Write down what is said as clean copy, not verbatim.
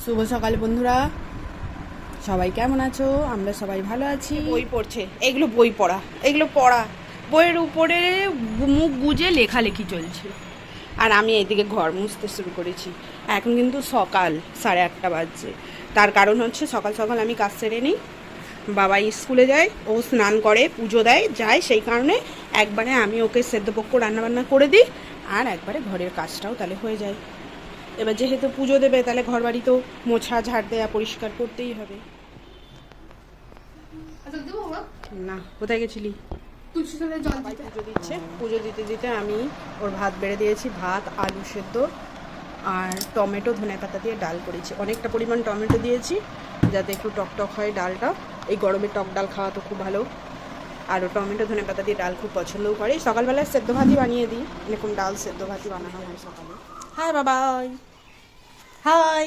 শুভ সকাল বন্ধুরা, সবাই কেমন আছো? আমরা সবাই ভালো আছি। বই পড়ছে, এগুলো বই পড়া, এগুলো পড়া, বইয়ের উপরে মুখ গুজে লেখালেখি চলছে। আর আমি এইদিকে ঘর মুছতে শুরু করেছি। এখন কিন্তু সকাল 8:30 বাজছে। তার কারণ হচ্ছে সকাল সকাল আমি কাজ সেরে নিই। বাবা স্কুলে যায়, ও স্নান করে, পুজো দেয়, যায়, সেই কারণে একবারে আমি ওকে সেদ্ধপক্ষ রান্নাবান্না করে দিই, আর একবারে ঘরের কাজটাও তাহলে হয়ে যায়। এবার যেহেতু পুজো দেবে, তাহলে ঘর বাড়ি তো মোছা, ঝাড় দেয়া, পরিষ্কার করতেই হবে। না, কোথায় গেছিলি? সবাই পুজো দিচ্ছে, পুজো দিতে দিতে আমি ওর ভাত বেড়ে দিয়েছি। ভাত, আলু সেদ্ধ আর টমেটো ধনেপাতা দিয়ে ডাল করেছি। অনেকটা পরিমাণ টমেটো দিয়েছি যাতে একটু টকটক হয় ডালটা। এই গরমে টক ডাল খাওয়া তো খুব ভালো। আর ও টমেটো ধনেপাতা দিয়ে ডাল খুব পছন্দও করে। সকালবেলায় সেদ্ধ ভাতই বানিয়ে দিই, এরকম ডাল সেদ্ধ ভাতই বানানো হয় সকালে। হাই বাবাই, হাই।